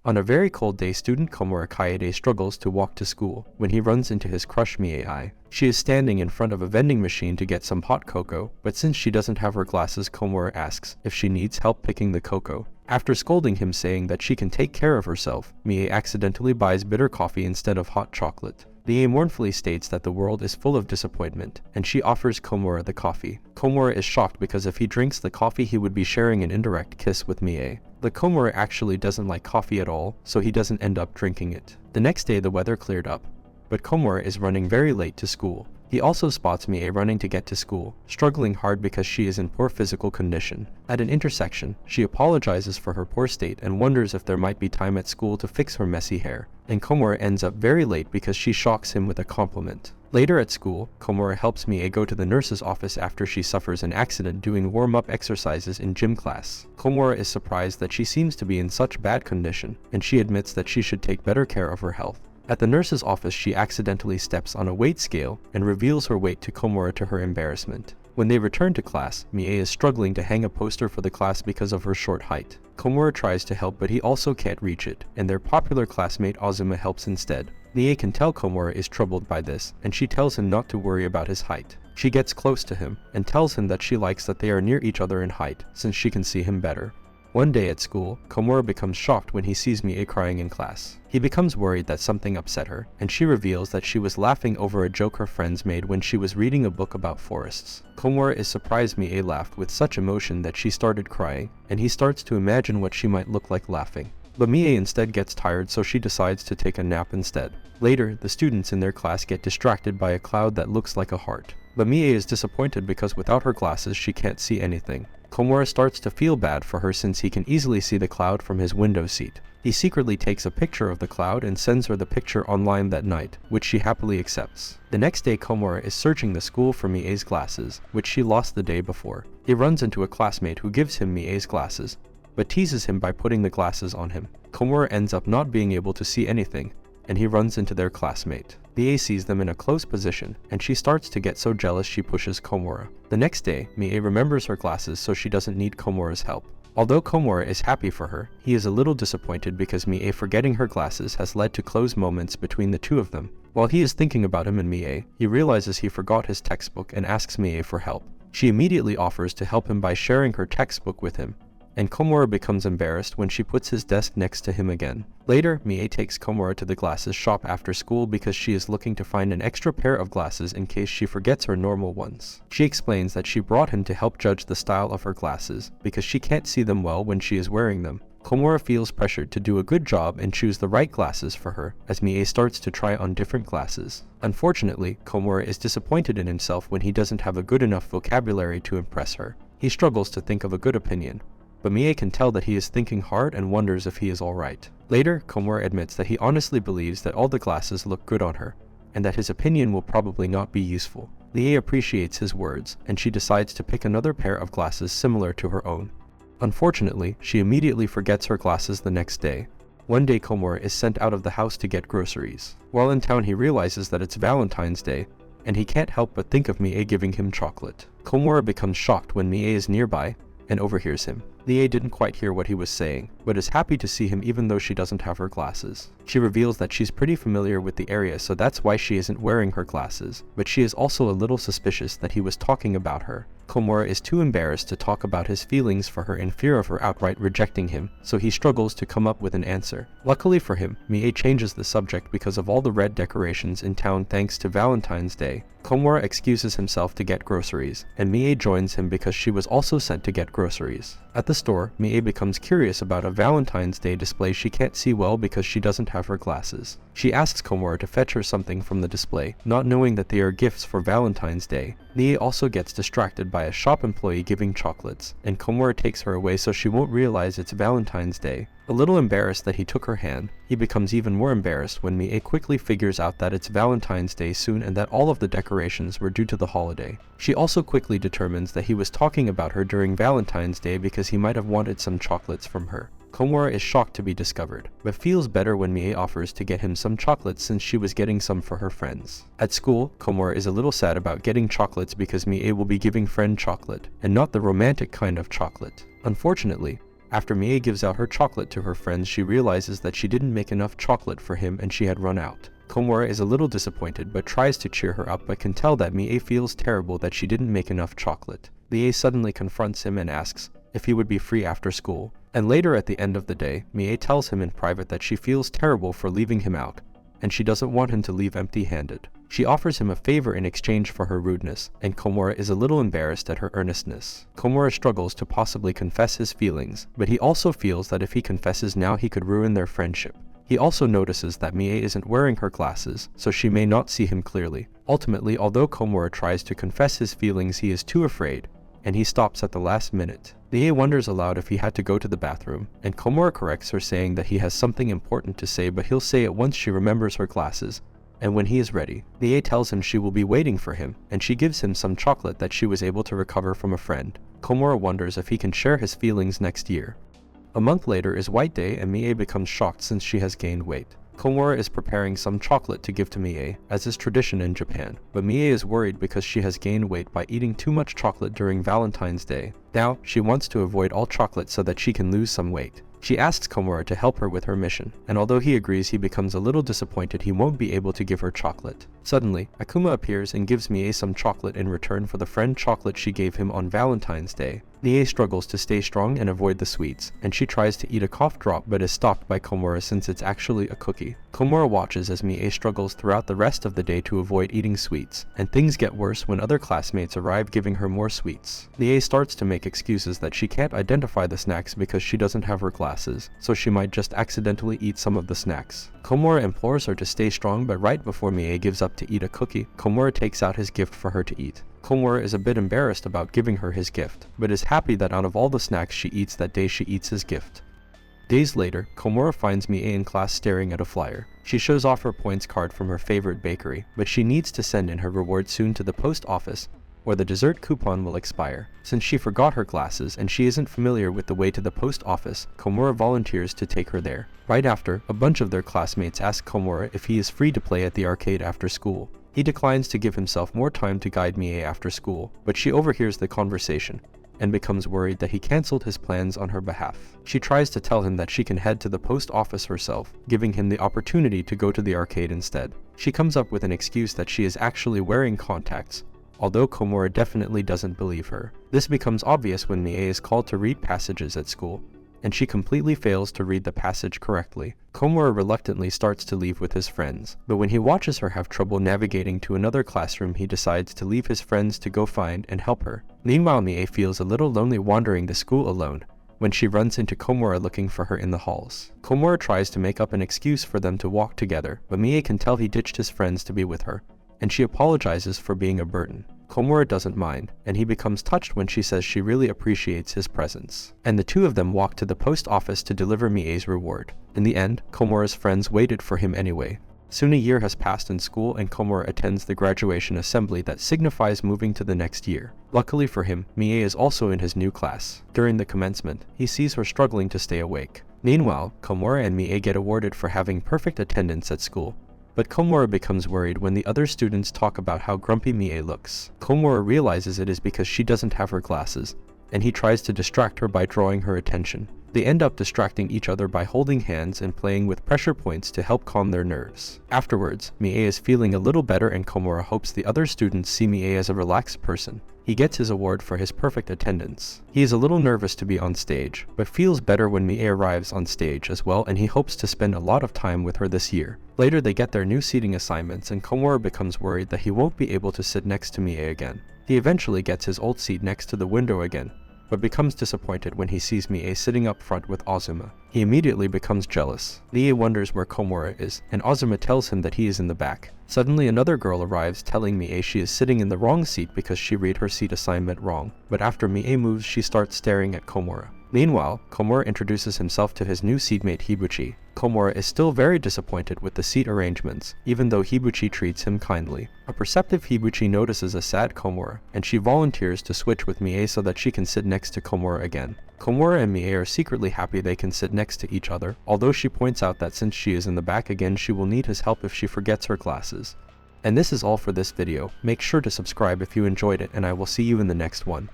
On a very cold day, student Komura Kaede struggles to walk to school when he runs into his crush Mie. She is standing in front of a vending machine to get some hot cocoa, but since she doesn't have her glasses, Komura asks if she needs help picking the cocoa. After scolding him saying that she can take care of herself, Mie accidentally buys bitter coffee instead of hot chocolate. Mie mournfully states that the world is full of disappointment, and she offers Komura the coffee. Komura is shocked because if he drinks the coffee he would be sharing an indirect kiss with Mie. The Komura actually doesn't like coffee at all, so he doesn't end up drinking it. The next day the weather cleared up, but Komura is running very late to school. He also spots Mie running to get to school, struggling hard because she is in poor physical condition. At an intersection, she apologizes for her poor state and wonders if there might be time at school to fix her messy hair. And Komura ends up very late because she shocks him with a compliment. Later at school, Komura helps Mie go to the nurse's office after she suffers an accident doing warm-up exercises in gym class. Komura is surprised that she seems to be in such bad condition, and she admits that she should take better care of her health. At the nurse's office, she accidentally steps on a weight scale and reveals her weight to Komura to her embarrassment. When they return to class, Mie is struggling to hang a poster for the class because of her short height. Komura tries to help, but he also can't reach it, and their popular classmate Azuma helps instead. Mie can tell Komura is troubled by this, and she tells him not to worry about his height. She gets close to him and tells him that she likes that they are near each other in height, since she can see him better. One day at school, Komura becomes shocked when he sees Mie crying in class. He becomes worried that something upset her, and she reveals that she was laughing over a joke her friends made when she was reading a book about forests. Komura is surprised Mie laughed with such emotion that she started crying, and he starts to imagine what she might look like laughing. But Mie instead gets tired, so she decides to take a nap instead. Later, the students in their class get distracted by a cloud that looks like a heart. But Mie is disappointed because without her glasses she can't see anything. Komura starts to feel bad for her since he can easily see the cloud from his window seat. He secretly takes a picture of the cloud and sends her the picture online that night, which she happily accepts. The next day, Komura is searching the school for Mie's glasses, which she lost the day before. He runs into a classmate who gives him Mie's glasses, but teases him by putting the glasses on him. Komura ends up not being able to see anything, and he runs into their classmate. Mie sees them in a close position, and she starts to get so jealous she pushes Komura. The next day, Mie remembers her glasses so she doesn't need Komura's help. Although Komura is happy for her, he is a little disappointed because Mie forgetting her glasses has led to close moments between the two of them. While he is thinking about him and Mie, he realizes he forgot his textbook and asks Mie for help. She immediately offers to help him by sharing her textbook with him, and Komura becomes embarrassed when she puts his desk next to him again. Later, Mie takes Komura to the glasses shop after school because she is looking to find an extra pair of glasses in case she forgets her normal ones. She explains that she brought him to help judge the style of her glasses because she can't see them well when she is wearing them. Komura feels pressured to do a good job and choose the right glasses for her as Mie starts to try on different glasses. Unfortunately, Komura is disappointed in himself when he doesn't have a good enough vocabulary to impress her. He struggles to think of a good opinion, but Mie can tell that he is thinking hard and wonders if he is alright. Later, Komura admits that he honestly believes that all the glasses look good on her, and that his opinion will probably not be useful. Mie appreciates his words, and she decides to pick another pair of glasses similar to her own. Unfortunately, she immediately forgets her glasses the next day. One day Komura is sent out of the house to get groceries. While in town he realizes that it's Valentine's Day, and he can't help but think of Mie giving him chocolate. Komura becomes shocked when Mie is nearby and overhears him. Mie didn't quite hear what he was saying, but is happy to see him even though she doesn't have her glasses. She reveals that she's pretty familiar with the area, so that's why she isn't wearing her glasses, but she is also a little suspicious that he was talking about her. Komura is too embarrassed to talk about his feelings for her in fear of her outright rejecting him, so he struggles to come up with an answer. Luckily for him, Mie changes the subject because of all the red decorations in town thanks to Valentine's Day. Komura excuses himself to get groceries, and Mie joins him because she was also sent to get groceries. At the store, Mie becomes curious about a Valentine's Day display she can't see well because she doesn't have her glasses. She asks Komura to fetch her something from the display, not knowing that they are gifts for Valentine's Day. Mie also gets distracted by a shop employee giving chocolates, and Komura takes her away so she won't realize it's Valentine's Day. A little embarrassed that he took her hand, he becomes even more embarrassed when Mie quickly figures out that it's Valentine's Day soon and that all of the decorations were due to the holiday. She also quickly determines that he was talking about her during Valentine's Day because he might have wanted some chocolates from her. Komura is shocked to be discovered, but feels better when Mie offers to get him some chocolates since she was getting some for her friends. At school, Komura is a little sad about getting chocolates because Mie will be giving friend chocolate, and not the romantic kind of chocolate. Unfortunately, After Mie gives out her chocolate to her friends, she realizes that she didn't make enough chocolate for him and she had run out. Komura is a little disappointed but tries to cheer her up, but can tell that Mie feels terrible that she didn't make enough chocolate. Mie suddenly confronts him and asks if he would be free after school. And later at the end of the day, Mie tells him in private that she feels terrible for leaving him out, and she doesn't want him to leave empty-handed. She offers him a favor in exchange for her rudeness, and Komura is a little embarrassed at her earnestness. Komura struggles to possibly confess his feelings, but he also feels that if he confesses now he could ruin their friendship. He also notices that Mie isn't wearing her glasses, so she may not see him clearly. Ultimately, although Komura tries to confess his feelings, he is too afraid, and he stops at the last minute. Mie wonders aloud if he had to go to the bathroom, and Komura corrects her, saying that he has something important to say, but he'll say it once she remembers her glasses. And when he is ready, Mie tells him she will be waiting for him, and she gives him some chocolate that she was able to recover from a friend. Komura wonders if he can share his feelings next year. A month later is White Day, and Mie becomes shocked since she has gained weight. Komura is preparing some chocolate to give to Mie, as is tradition in Japan, but Mie is worried because she has gained weight by eating too much chocolate during Valentine's Day. Now, she wants to avoid all chocolate so that she can lose some weight. She asks Komura to help her with her mission, and although he agrees, he becomes a little disappointed he won't be able to give her chocolate. Suddenly, Akuma appears and gives Mie some chocolate in return for the friend chocolate she gave him on Valentine's Day. Mie struggles to stay strong and avoid the sweets, and she tries to eat a cough drop but is stopped by Komura since it's actually a cookie. Komura watches as Mie struggles throughout the rest of the day to avoid eating sweets, and things get worse when other classmates arrive giving her more sweets. Mie starts to make excuses that she can't identify the snacks because she doesn't have her glasses, so she might just accidentally eat some of the snacks. Komura implores her to stay strong, but right before Mie gives up to eat a cookie, Komura takes out his gift for her to eat. Komura is a bit embarrassed about giving her his gift, but is happy that out of all the snacks she eats that day, she eats his gift. Days later, Komura finds Mie in class staring at a flyer. She shows off her points card from her favorite bakery, but she needs to send in her reward soon to the post office, or the dessert coupon will expire. Since she forgot her glasses and she isn't familiar with the way to the post office, Komura volunteers to take her there. Right after, a bunch of their classmates ask Komura if he is free to play at the arcade after school. He declines to give himself more time to guide Mie after school, but she overhears the conversation and becomes worried that he cancelled his plans on her behalf. She tries to tell him that she can head to the post office herself, giving him the opportunity to go to the arcade instead. She comes up with an excuse that she is actually wearing contacts, although Komura definitely doesn't believe her. This becomes obvious when Mie is called to read passages at school, and she completely fails to read the passage correctly. Komura reluctantly starts to leave with his friends, but when he watches her have trouble navigating to another classroom, he decides to leave his friends to go find and help her. Meanwhile, Mie feels a little lonely wandering the school alone, when she runs into Komura looking for her in the halls. Komura tries to make up an excuse for them to walk together, but Mie can tell he ditched his friends to be with her, and she apologizes for being a burden. Komura doesn't mind, and he becomes touched when she says she really appreciates his presence. And the two of them walk to the post office to deliver Mie's reward. In the end, Komura's friends waited for him anyway. Soon a year has passed in school, and Komura attends the graduation assembly that signifies moving to the next year. Luckily for him, Mie is also in his new class. During the commencement, he sees her struggling to stay awake. Meanwhile, Komura and Mie get awarded for having perfect attendance at school. But Komura becomes worried when the other students talk about how grumpy Mie looks. Komura realizes it is because she doesn't have her glasses, and he tries to distract her by drawing her attention. They end up distracting each other by holding hands and playing with pressure points to help calm their nerves. Afterwards, Mie is feeling a little better, and Komura hopes the other students see Mie as a relaxed person. He gets his award for his perfect attendance. He is a little nervous to be on stage, but feels better when Mie arrives on stage as well, and he hopes to spend a lot of time with her this year. Later, they get their new seating assignments, and Komura becomes worried that he won't be able to sit next to Mie again. He eventually gets his old seat next to the window again, but becomes disappointed when he sees Mie sitting up front with Azuma. He immediately becomes jealous. Mie wonders where Komura is, and Azuma tells him that he is in the back. Suddenly, another girl arrives telling Mie she is sitting in the wrong seat because she read her seat assignment wrong, but after Mie moves, she starts staring at Komura. Meanwhile, Komura introduces himself to his new seatmate Hibuchi. Komura is still very disappointed with the seat arrangements, even though Hibuchi treats him kindly. A perceptive Hibuchi notices a sad Komura, and she volunteers to switch with Mie so that she can sit next to Komura again. Komura and Mie are secretly happy they can sit next to each other, although she points out that since she is in the back again, she will need his help if she forgets her glasses. And this is all for this video. Make sure to subscribe if you enjoyed it, and I will see you in the next one.